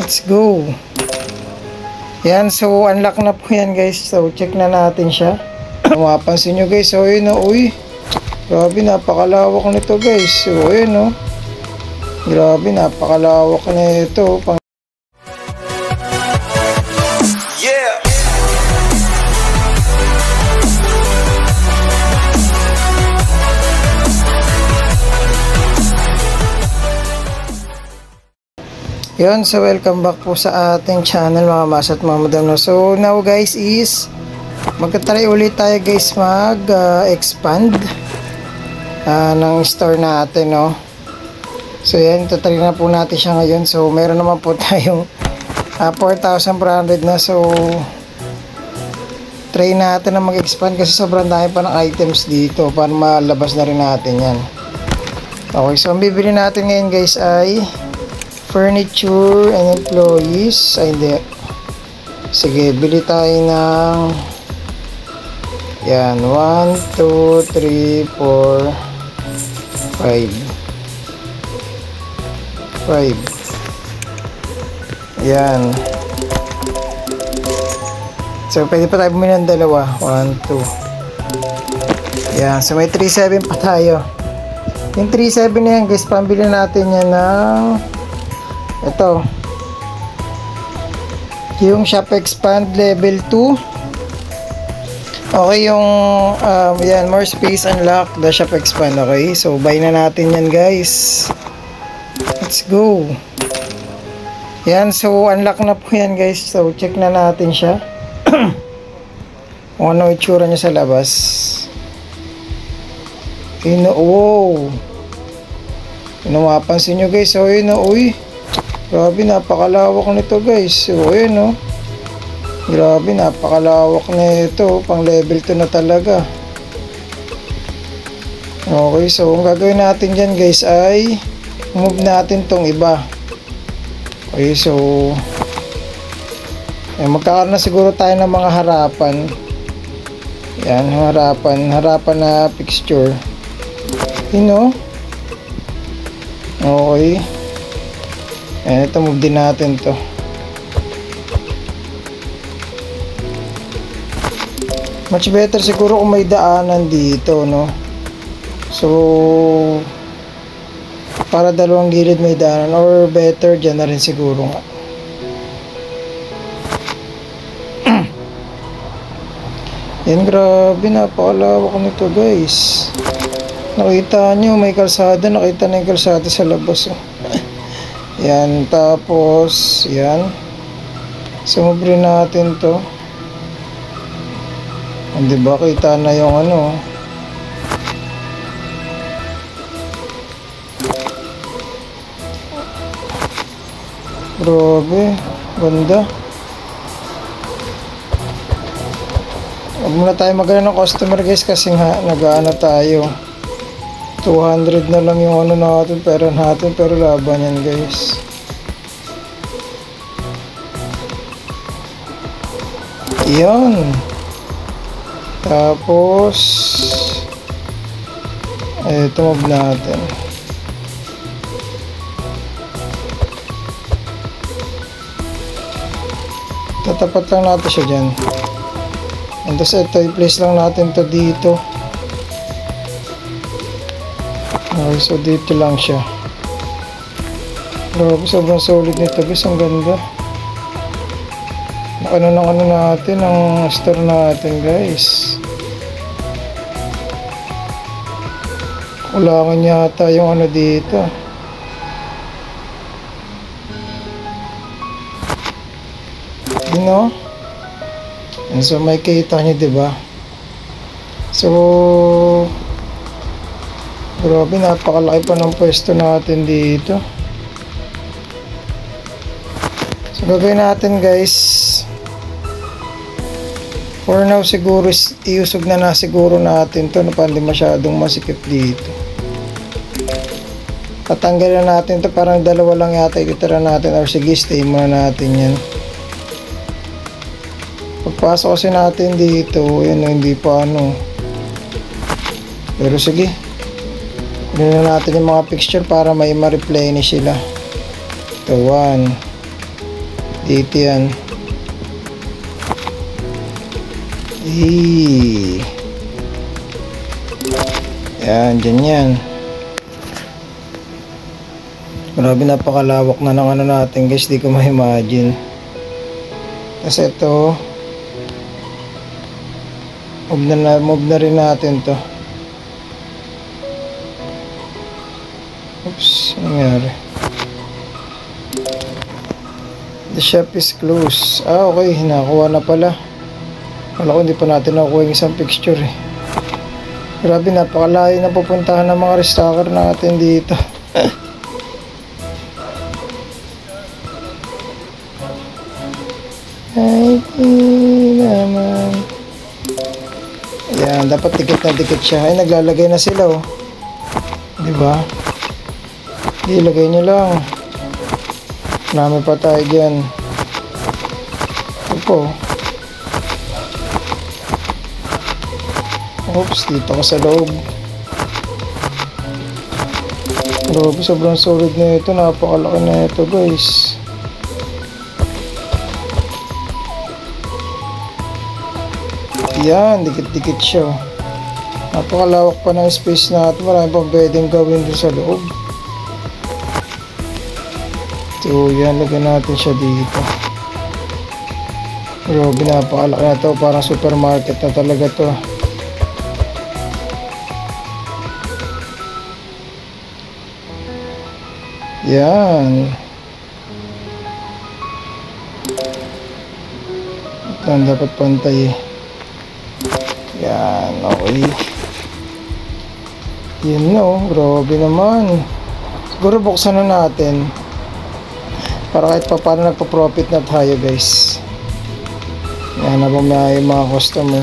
Let's go. Yan, so unlock na po yan guys. So check na natin siya. Mapapansin nyo guys, so yun o, uy. Grabe, napakalawak nito guys. So yun o. Grabe, napakalawak na ito. Yeah. Yun, so welcome back po sa ating channel mga mas at mga madam. So now guys is magta-try ulit tayo guys mag-expand ng store natin, no. So yan, tatry na po natin siya ngayon. So meron naman po tayong 4,400 na. So try natin na mag-expand kasi sobrang dami pa ng items dito para malabas na rin natin yan. Okay, so ang bibili natin ngayon guys ay furniture and employees. Ay hindi, sige, bili tayo ng yan, 1, 2, 3, 4, 5. Yan. So pwede pa tayo bumili ng dalawa. 1, 2. Yan, so may 3,700 pa tayo. Yung 3,700 na yan guys, pambili natin yan ng ito, yung shop expand level 2. Okay, yung yan, more space unlock the shop expand. Okay, so buy na natin yan guys. Let's go. Yan, so unlock na po yan guys. So check na natin siya. Kung ano itsura niya sa labas. Wow, mapapansin nyo guys. So yun, uy. Grabe, napakalawak nito guys. So ayun, no. Grabe, napakalawak na ito. Pang level 2 na talaga. Okay, so ang gagawin natin dyan guys ay move natin tong iba. Okay, so magkakaroon na siguro tayo ng mga harapan. Yan, harapan na fixture. You know? Okay. Ayan, ito, move din natin to. Much better siguro kung may daanan dito, no? So para dalawang gilid may daanan, or better dyan na rin siguro nga. Yan, grabe, napakalawak nito guys. Nakita nyo, may kalsada. Nakita na yung kalsada sa labas, oh. Yan, tapos yan, sumubri natin to. Hindi ba kita na yung ano. Grabe, ganda. Huwag muna tayo magana ng customer guys kasi nga nag-aano tayo. 200 na lang yung ano natin, pera natin, pero laban yan guys. Yan. Tapos ito, move natin. Tatapat lang natin siya dyan. And tapos ito, i-place lang natin to dito. Okay, so dito lang siya. Grabe, sobrang solid nito guys, ang ganda. Ano natin, ang store natin guys. Kulangan yata yung ano dito. You know? And so may kita nyo, diba? So grabe, napakalaki pa ng pwesto natin dito. So gagawin natin guys, for now siguro iusog na siguro natin to na hindi masyadong masikip dito. Patanggalan natin to, parang dalawa lang yata ititira natin, or sige, stay muna natin yan. Pagpasok kasi natin dito, yun, hindi pa ano, pero sige, kunin natin yung mga picture para may ma-replenish sila. Ito, 1, Dito yan. Yan, dyan yan. Grabe, napakalawak na ng ano natin guys, di ko ma-imagine. Kasi ito, move na rin natin to. Oops, nangyari. The shop is closed. Okay, nakuha na pala. Wala ko, hindi pa natin nakuha yung isang fixture eh. Grabe, napakalayo na pupuntahan ng mga restocker natin dito. Ay, naman. Yan, dapat dikit na dikit siya. Ay, naglalagay na sila oh. Diba? Ilagay nyo lang. Marami pa tayo dyan. Ito po. Oops, dito ko sa loob. Grabe, sobrang solid na ito. Napakalaki na ito guys. Yan, dikit-dikit siya. Napakalawak pa ng space natin. Marami pang pwedeng gawin doon sa loob. So, yan, lagyan natin siya dito. Grabe, napakalaki na ito. Parang supermarket na talaga to. Yan. Ito ang dapat pantay eh. Yan, okay. Yun no, grabe naman. Siguro buksan na natin para kahit pa paano nagpa-profit na tayo guys. Yan, habang may mga customer.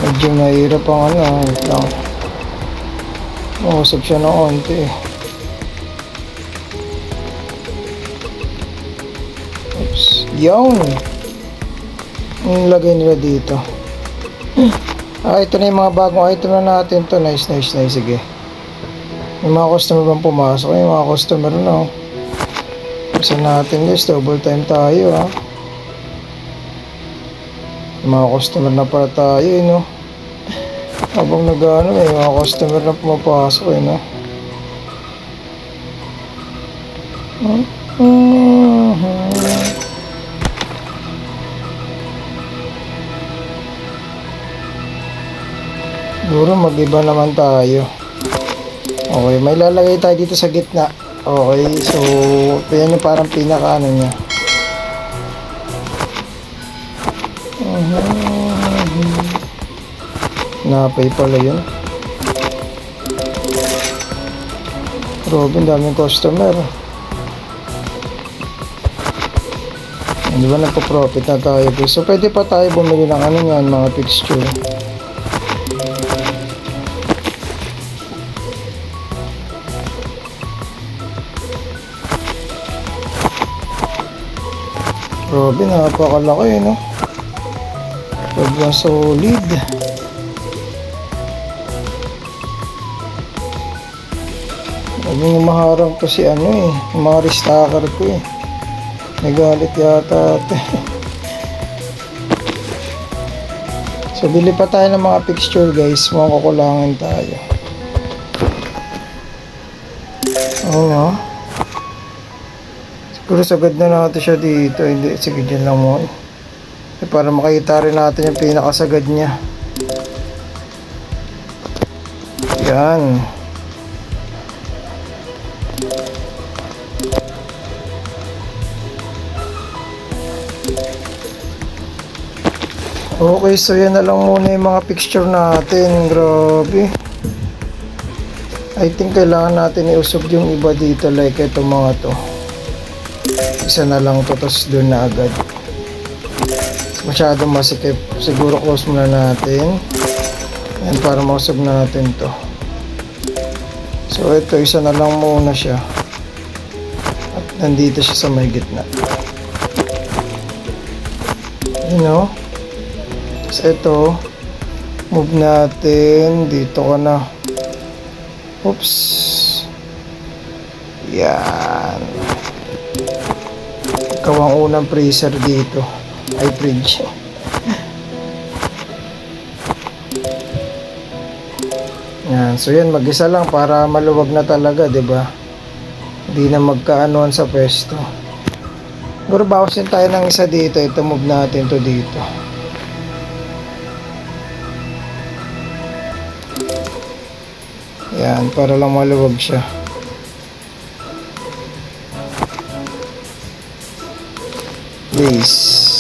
Medyo mahirap ang ano, wait lang. Mausap siya ng onti. Oops, yun. Nilagay nila dito. Ito na yung mga bagong item na natin to. Nice, nice, nice. Sige. Yung mga customer bang pumasok? Yung mga customer na. Kasi natin guys, double time tayo ha. Yung mga customer na para tayo no. Habang nag-ano may mga customer na pumapasok no. Siguro mag-iba naman tayo. Okay, may lalagay tayo dito sa gitna. Okay, so yan yung parang pinaka ano niya. Napay pala yun. Grabe, daming customer. Di ba nagpa-profit na tayo? So pwede pa tayo bumili ng ano yan, mga fixture. Grabe, napakalaki no. Sobrang solid. Naging maharang to si ano eh, mga restocker ko eh. Nagalit yata ate. So bili pa tayo ng mga fixture guys, mga kukulangan tayo. Oo. Siguro sagad na natin siya dito. Hindi, sige dyan lang mo eh. Para makita rin natin yung pinakasagad niya. Yan. Okay, so yan na lang muna yung mga fixture natin. Grabe. I think kailangan natin iusog yung iba dito, like ito mga to. Isa na lang to, tapos doon na agad. Masyadong masikip. Siguro close muna natin. Yan, para mausog na natin to. So ito, isa na lang muna siya. At nandito siya sa may gitna. You know? So ito, move natin. Dito ka na. Oops. Yan. Ikaw ang unang freezer dito. Ay, fridge. Yan. So yan, mag-isa lang para maluwag na talaga, 'di ba? Hindi na magkaanuan sa pwesto. Siguro bawasin tayo ng isa dito. Ito, move natin to dito. Yan, para lang maluwag siya. Please.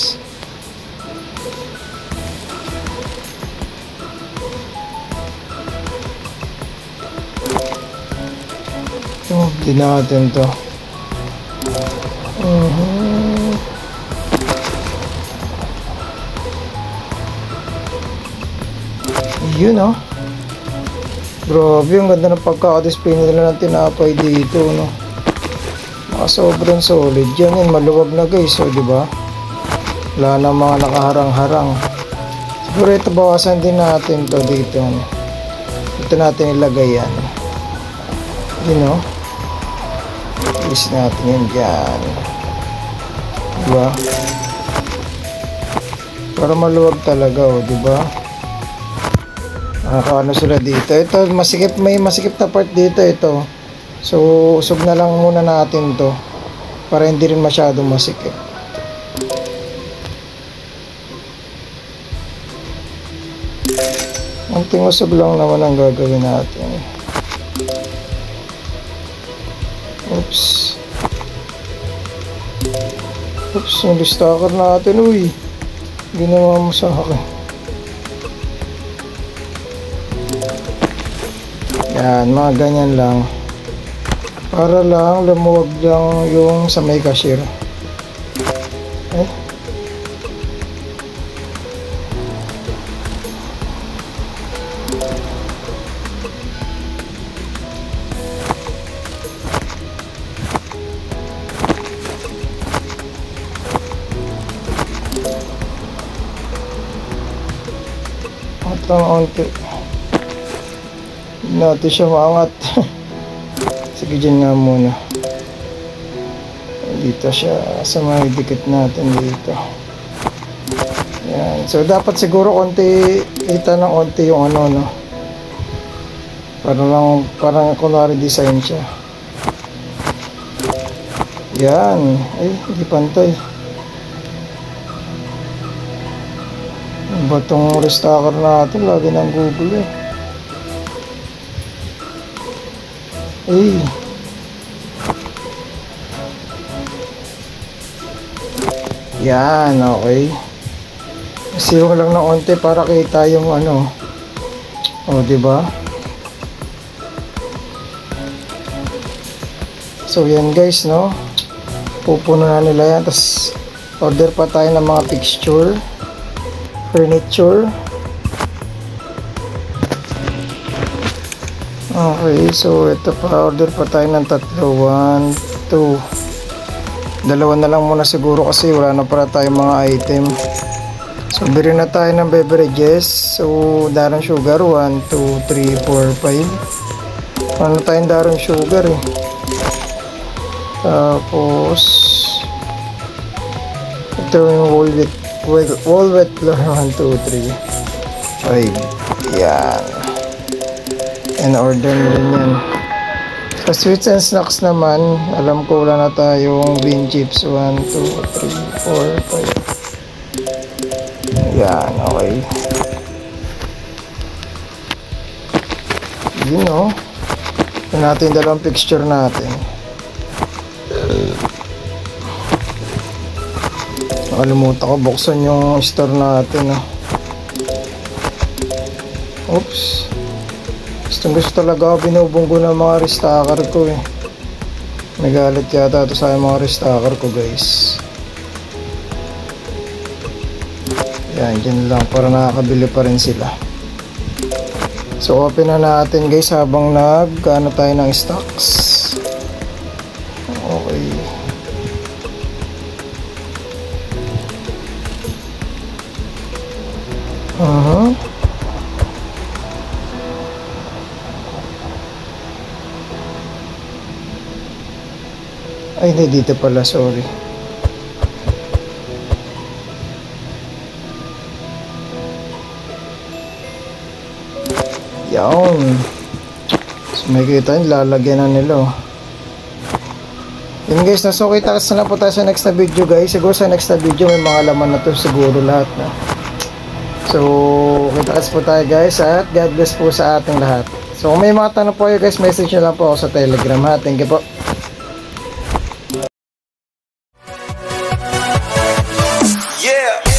Di natin to. Yun, oh. Grabe, ang ganda ng pagkaka-display nila ng tinapay dito, no. Sobrang solid yan. Maluwag na, guys, so, di ba? Wala na mga nakaharang-harang. Siguro ito, bawasan din natin to dito, no? Ito natin ilagay yan. Yun, no. Ilis natin yan dyan, diba? Para maluwag talaga, oh, diba? Nakakaano sila dito. Ito, masikip, may masikip na part dito, ito. So, usog na lang muna natin to para hindi rin masyadong masikip. Anting usog lang naman ang gagawin natin. Oops. Oops, yung listaker natin, uy. Ginawa mo sa akin. Yan, mga ganyan lang. Para lang lumuwag lang yung sa may cashier. Eh? Onti. Hindi natin siya maangat. Sige, dyan nga muna. Dito siya sa may dikit natin dito. Yan. So dapat siguro konti, kita ng konti yung ano, no. Parang kunwari design siya. Yan. Ay, hindi pantay. Ba itong restaker natin, lagi ng Google eh. Yan, okay. Siwag lang ng onte para kita yung ano. O, diba? So, yan guys, no? Pupuno na nila yan. Tapos, order pa tayo ng mga fixture. Furniture. Okay, so ito pa, order pa tayo ng tatlo. 1, 2. Dalawa na lang muna siguro kasi wala na para tayong mga item. So bili na tayo ng beverages. So darong sugar 1, 2, 3, 4, 5. Ano tayong darong sugar eh. Tapos ito yung Walnut flour 1, 2, 3, 5. Yan. And order mo rin yan. Sa sweets and snacks naman, alam ko wala na tayong bean chips. 1, 2, 3, 4, 5. Yan, okay. Yun, no? Ito natin dalawang fixture natin. Nakalimutan ko buksan yung store natin. Oops. Gusto talaga binubunggo ng mga restaker ko eh. Nagalit yata ito sa mga restaker ko, guys. Yan, dyan lang para nakakabili pa rin sila. So open na natin, guys, habang ano tayo ng stocks. Okay. Ay, hindi dito pala, sorry. Yan. So, may kita yun, lalagyan na nila. Yun guys, so kita kasi na po tayo sa next na video guys. Siguro sa next na video may mga laman na to siguro lahat na. So, kita kasi po tayo guys at God bless po sa ating lahat. So, kung may mga tanong po kayo guys, message nyo lang po ako sa Telegram ha. Thank you po. Yeah.